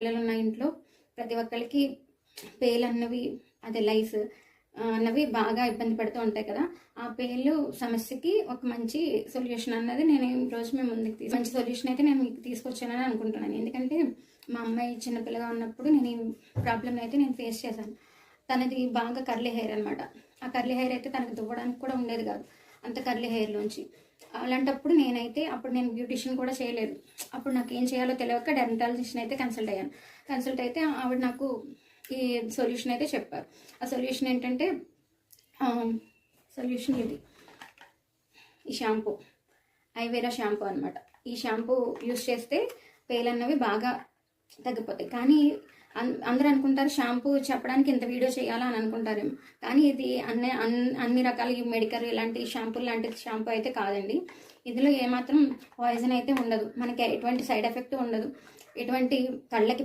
పిల్లలు ఉన్న ఇంట్లో ప్రతి ఒక్కరికి పేలు అన్నవి అదే లైస్ అన్నవి బాగా ఇబ్బంది పడుతూ ఉంటాయి కదా. ఆ పేలు సమస్యకి ఒక మంచి సొల్యూషన్ అన్నది నేను ఈ రోజు మేము ముందుకు మంచి సొల్యూషన్ అయితే నేను మీకు తీసుకొచ్చానని అనుకుంటున్నాను. ఎందుకంటే మా అమ్మాయి చిన్నపిల్లగా ఉన్నప్పుడు నేను ఈ ప్రాబ్లమ్ అయితే నేను ఫేస్ చేశాను. తనది బాగా కర్లీ హెయిర్ అనమాట. ఆ కర్లీ హెయిర్ అయితే తనకు దువ్వడానికి కూడా ఉండేది కాదు, అంత కర్లీ హెయిర్లోంచి. అలాంటప్పుడు అప్పుడు నేను బ్యూటిషియన్ కూడా చేయలేదు. అప్పుడు నాకు ఏం చేయాలో తెలియక డెర్మటాలజిస్ట్ని అయితే కన్సల్ట్ అయ్యాను. కన్సల్ట్ అయితే ఆవిడ నాకు ఈ సొల్యూషన్ అయితే చెప్పారు. ఆ సొల్యూషన్ ఏంటంటే సొల్యూషన్ ఇది, ఈ షాంపూ, ఐవేరా షాంపూ అనమాట. ఈ షాంపూ యూస్ చేస్తే పేలన్నవి బాగా తగ్గిపోతాయి. కానీ అందరూ అనుకుంటారు షాంపూ చెప్పడానికి ఇంత వీడియో చేయాలా అని అనుకుంటారేమో. కానీ ఇది అన్ని రకాల మెడికల్ ఇలాంటి షాంపూ లాంటి షాంపూ అయితే కాదండి. ఇందులో ఏమాత్రం పాయిజన్ అయితే ఉండదు, మనకి ఎటువంటి సైడ్ ఎఫెక్ట్ ఉండదు, ఎటువంటి కళ్ళకి